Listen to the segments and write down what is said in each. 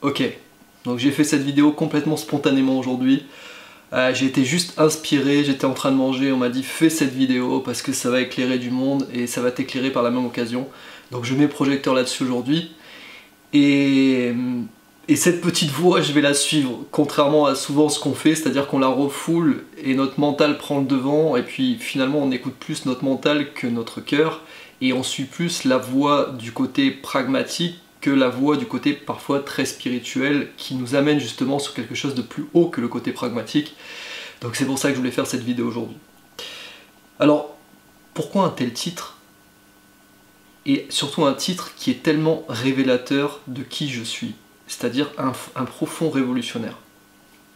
Ok, donc j'ai fait cette vidéo complètement spontanément aujourd'hui. J'ai été juste inspiré, j'étais en train de manger, on m'a dit fais cette vidéo parce que ça va éclairer du monde et ça va t'éclairer par la même occasion. Donc je mets le projecteur là-dessus aujourd'hui. Et cette petite voix, je vais la suivre, contrairement à souvent ce qu'on fait, c'est-à-dire qu'on la refoule et notre mental prend le devant, et puis finalement on écoute plus notre mental que notre cœur, et on suit plus la voix du côté pragmatique que la voix du côté parfois très spirituel, qui nous amène justement sur quelque chose de plus haut que le côté pragmatique. Donc c'est pour ça que je voulais faire cette vidéo aujourd'hui. Alors, pourquoi un tel titre ? Et surtout un titre qui est tellement révélateur de qui je suis, c'est-à-dire un profond révolutionnaire.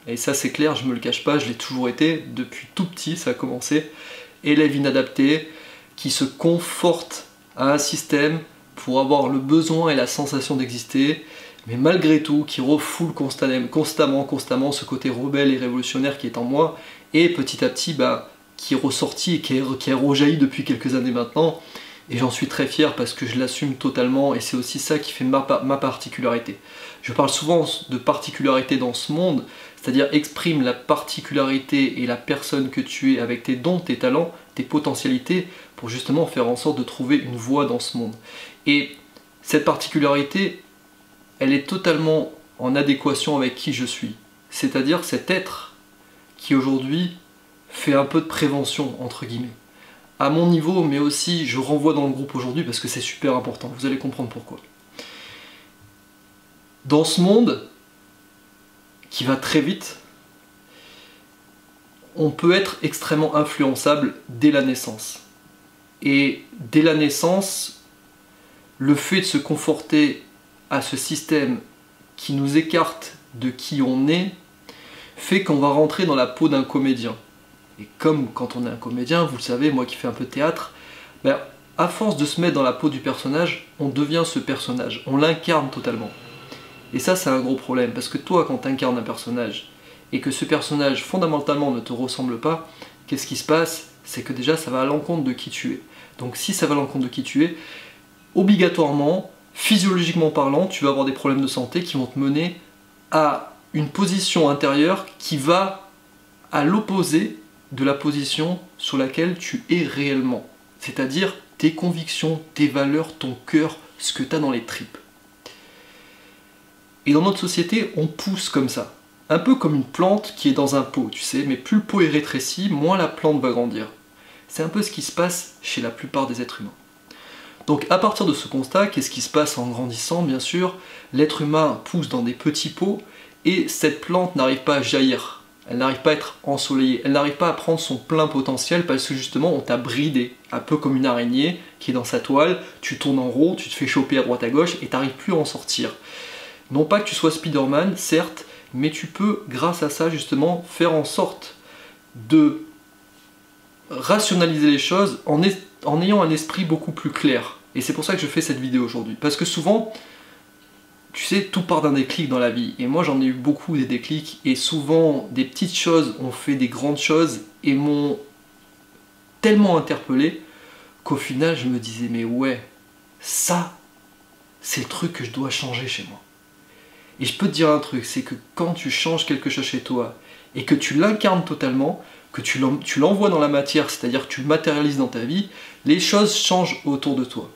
Et ça c'est clair, je me le cache pas, je l'ai toujours été, depuis tout petit ça a commencé, élève inadapté, qui se conforte à un système pour avoir le besoin et la sensation d'exister, mais malgré tout qui refoule constamment ce côté rebelle et révolutionnaire qui est en moi, et petit à petit qui est ressorti et qui est rejailli depuis quelques années maintenant. Et j'en suis très fier parce que je l'assume totalement et c'est aussi ça qui fait ma particularité. Je parle souvent de particularité dans ce monde, c'est-à-dire exprime la particularité et la personne que tu es avec tes dons, tes talents, tes potentialités pour justement faire en sorte de trouver une voie dans ce monde. Et cette particularité, elle est totalement en adéquation avec qui je suis. C'est-à-dire cet être qui aujourd'hui fait un peu de prévention, entre guillemets. À mon niveau, mais aussi je renvoie dans le groupe aujourd'hui parce que c'est super important, vous allez comprendre pourquoi. Dans ce monde qui va très vite, on peut être extrêmement influençable dès la naissance. Et dès la naissance, le fait de se conforter à ce système qui nous écarte de qui on est, fait qu'on va rentrer dans la peau d'un comédien. Et comme quand on est un comédien, vous le savez, moi qui fais un peu de théâtre, à force de se mettre dans la peau du personnage, on devient ce personnage, on l'incarne totalement. Et ça c'est un gros problème, parce que toi quand tu incarnes un personnage, et que ce personnage fondamentalement ne te ressemble pas, qu'est-ce qui se passe? C'est que déjà ça va à l'encontre de qui tu es. Donc si ça va à l'encontre de qui tu es, obligatoirement, physiologiquement parlant, tu vas avoir des problèmes de santé qui vont te mener à une position intérieure qui va à l'opposé de la position sur laquelle tu es réellement. C'est-à-dire tes convictions, tes valeurs, ton cœur, ce que tu as dans les tripes. Et dans notre société, on pousse comme ça. Un peu comme une plante qui est dans un pot, tu sais, mais plus le pot est rétréci, moins la plante va grandir. C'est un peu ce qui se passe chez la plupart des êtres humains. Donc à partir de ce constat, qu'est-ce qui se passe en grandissant? Bien sûr, l'être humain pousse dans des petits pots et cette plante n'arrive pas à jaillir. Elle n'arrive pas à être ensoleillée, elle n'arrive pas à prendre son plein potentiel parce que justement on t'a bridé, un peu comme une araignée qui est dans sa toile, tu tournes en rond, tu te fais choper à droite à gauche et t'arrives plus à en sortir. Non pas que tu sois Spider-Man, certes, mais tu peux, grâce à ça justement, faire en sorte de rationaliser les choses en ayant un esprit beaucoup plus clair. Et c'est pour ça que je fais cette vidéo aujourd'hui. Parce que souvent, tu sais, tout part d'un déclic dans la vie. Et moi, j'en ai eu beaucoup des déclics. Et souvent, des petites choses ont fait des grandes choses et m'ont tellement interpellé qu'au final, je me disais, mais ouais, ça, c'est le truc que je dois changer chez moi. Et je peux te dire un truc, c'est que quand tu changes quelque chose chez toi et que tu l'incarnes totalement, que tu l'envoies dans la matière, c'est-à-dire que tu le matérialises dans ta vie, les choses changent autour de toi.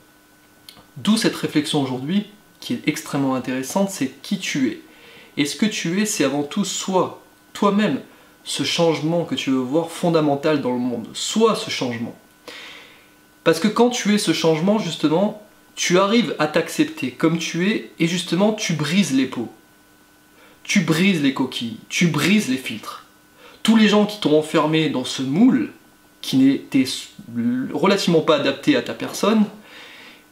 D'où cette réflexion aujourd'hui, qui est extrêmement intéressante, c'est qui tu es. Et ce que tu es, c'est avant tout soit toi-même ce changement que tu veux voir fondamental dans le monde, soit ce changement. Parce que quand tu es ce changement, justement, tu arrives à t'accepter comme tu es et justement tu brises les pots. Tu brises les coquilles, tu brises les filtres. Tous les gens qui t'ont enfermé dans ce moule, qui n'était relativement pas adapté à ta personne,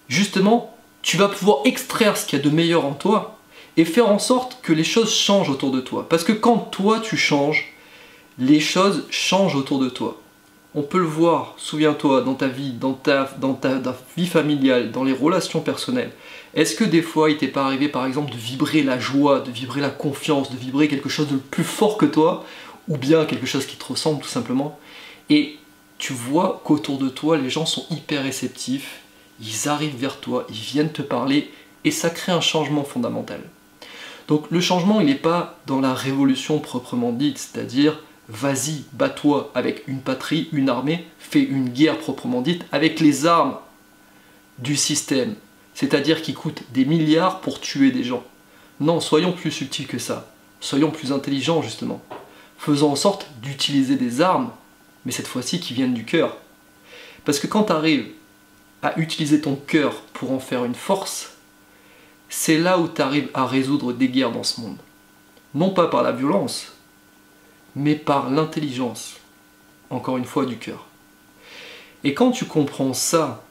justement, tu vas pouvoir extraire ce qu'il y a de meilleur en toi et faire en sorte que les choses changent autour de toi. Parce que quand toi tu changes, les choses changent autour de toi. On peut le voir, souviens-toi, dans ta vie, dans ta vie familiale, dans les relations personnelles. Est-ce que des fois il t'est pas arrivé par exemple de vibrer la joie, de vibrer la confiance, de vibrer quelque chose de plus fort que toi, ou bien quelque chose qui te ressemble tout simplement, et tu vois qu'autour de toi les gens sont hyper réceptifs, ils arrivent vers toi, ils viennent te parler, et ça crée un changement fondamental. Donc le changement, il n'est pas dans la révolution proprement dite, c'est-à-dire vas-y, bats-toi avec une patrie, une armée, fais une guerre proprement dite avec les armes du système, c'est-à-dire qui coûtent des milliards pour tuer des gens. Non, soyons plus subtils que ça, soyons plus intelligents justement. Faisons en sorte d'utiliser des armes, mais cette fois-ci qui viennent du cœur. Parce que quand tu arrives à utiliser ton cœur pour en faire une force, c'est là où tu arrives à résoudre des guerres dans ce monde. Non pas par la violence, mais par l'intelligence, encore une fois du cœur. Et quand tu comprends ça,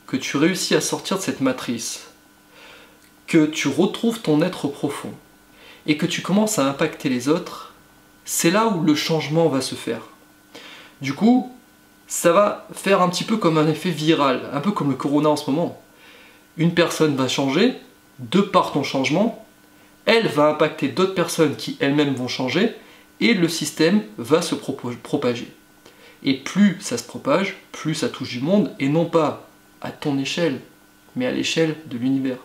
que tu réussis à sortir de cette matrice, que tu retrouves ton être profond, et que tu commences à impacter les autres, c'est là où le changement va se faire. Du coup, ça va faire un petit peu comme un effet viral, un peu comme le corona en ce moment. Une personne va changer, de par ton changement, elle va impacter d'autres personnes qui elles-mêmes vont changer, et le système va se propager. Et plus ça se propage, plus ça touche du monde, et non pas à ton échelle, mais à l'échelle de l'univers.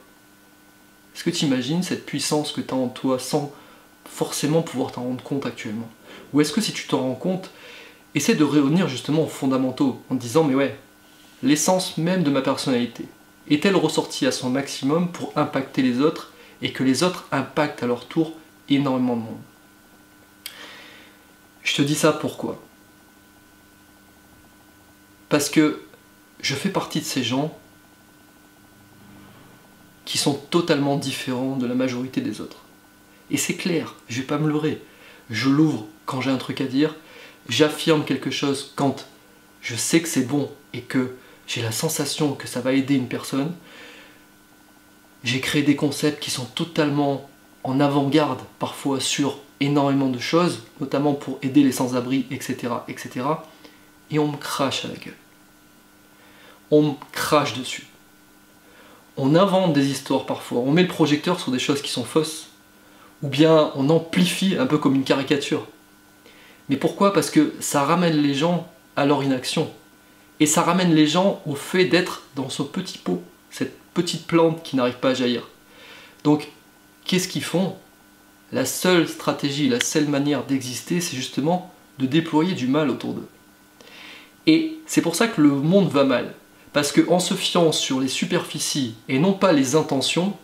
Est-ce que tu imagines cette puissance que tu as en toi sans forcément pouvoir t'en rendre compte actuellement? Ou est-ce que si tu t'en rends compte, essaie de revenir justement aux fondamentaux, en te disant mais ouais, l'essence même de ma personnalité, est-elle ressortie à son maximum pour impacter les autres, et que les autres impactent à leur tour énormément de monde? Je te dis ça pourquoi? Parce que je fais partie de ces gens qui sont totalement différents de la majorité des autres. Et c'est clair, je vais pas me leurrer. Je l'ouvre quand j'ai un truc à dire, j'affirme quelque chose quand je sais que c'est bon et que j'ai la sensation que ça va aider une personne. J'ai créé des concepts qui sont totalement en avant-garde, parfois sur énormément de choses, notamment pour aider les sans-abri, etc., etc. Et on me crache à la gueule. On me crache dessus. On invente des histoires parfois, on met le projecteur sur des choses qui sont fausses, ou bien on amplifie un peu comme une caricature. Mais pourquoi? Parce que ça ramène les gens à leur inaction. Et ça ramène les gens au fait d'être dans ce petit pot, cette petite plante qui n'arrive pas à jaillir. Donc, qu'est-ce qu'ils font? La seule stratégie, la seule manière d'exister, c'est justement de déployer du mal autour d'eux. Et c'est pour ça que le monde va mal. Parce qu'en se fiant sur les superficies et non pas les intentions,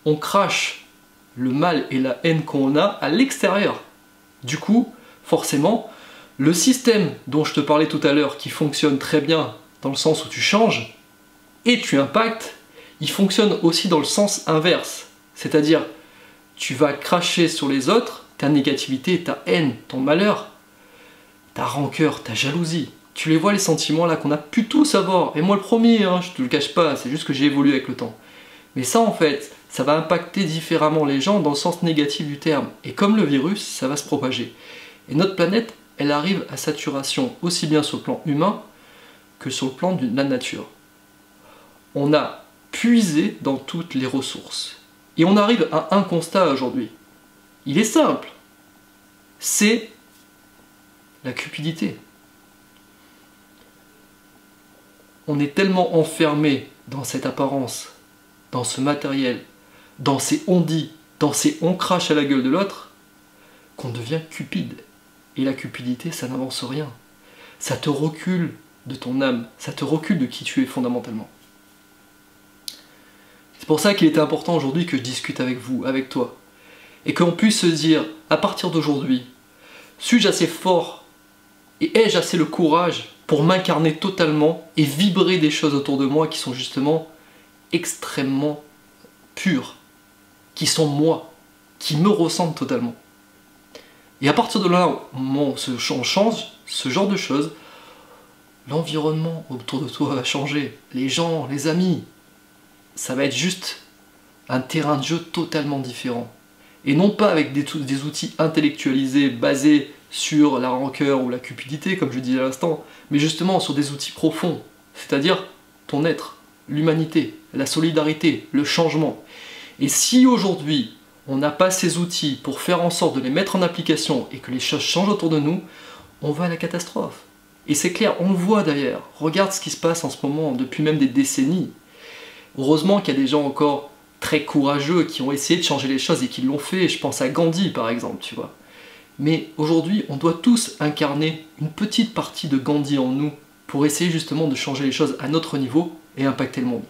on crache le mal et la haine qu'on a à l'extérieur. Du coup, forcément, le système dont je te parlais tout à l'heure, qui fonctionne très bien dans le sens où tu changes et tu impactes, il fonctionne aussi dans le sens inverse. C'est-à-dire, tu vas cracher sur les autres, ta négativité, ta haine, ton malheur, ta rancœur, ta jalousie. Tu les vois, les sentiments là qu'on a pu tous avoir. Et moi le premier, hein, je te le cache pas, c'est juste que j'ai évolué avec le temps. Mais ça en fait, ça va impacter différemment les gens dans le sens négatif du terme. Et comme le virus, ça va se propager. Et notre planète, elle arrive à saturation aussi bien sur le plan humain que sur le plan de la nature. On a puisé dans toutes les ressources. Et on arrive à un constat aujourd'hui. Il est simple. C'est la cupidité. On est tellement enfermé dans cette apparence, dans ce matériel, dans ces on-dit, dans ces on crache à la gueule de l'autre, qu'on devient cupide. Et la cupidité, ça n'avance rien. Ça te recule de ton âme, ça te recule de qui tu es fondamentalement. C'est pour ça qu'il était important aujourd'hui que je discute avec vous, avec toi, et qu'on puisse se dire, à partir d'aujourd'hui, suis-je assez fort et ai-je assez le courage pour m'incarner totalement et vibrer des choses autour de moi qui sont justement extrêmement pures, qui sont moi, qui me ressemblent totalement. Et à partir de là, on change ce genre de choses, l'environnement autour de toi va changer, les gens, les amis, ça va être juste un terrain de jeu totalement différent. Et non pas avec des outils intellectualisés basés sur la rancœur ou la cupidité, comme je disais à l'instant, mais justement sur des outils profonds, c'est-à-dire ton être, l'humanité, la solidarité, le changement. Et si aujourd'hui, on n'a pas ces outils pour faire en sorte de les mettre en application et que les choses changent autour de nous, on va à la catastrophe. Et c'est clair, on le voit d'ailleurs. Regarde ce qui se passe en ce moment, depuis même des décennies. Heureusement qu'il y a des gens encore très courageux, qui ont essayé de changer les choses et qui l'ont fait. Je pense à Gandhi par exemple, tu vois. Mais aujourd'hui, on doit tous incarner une petite partie de Gandhi en nous pour essayer justement de changer les choses à notre niveau et impacter le monde.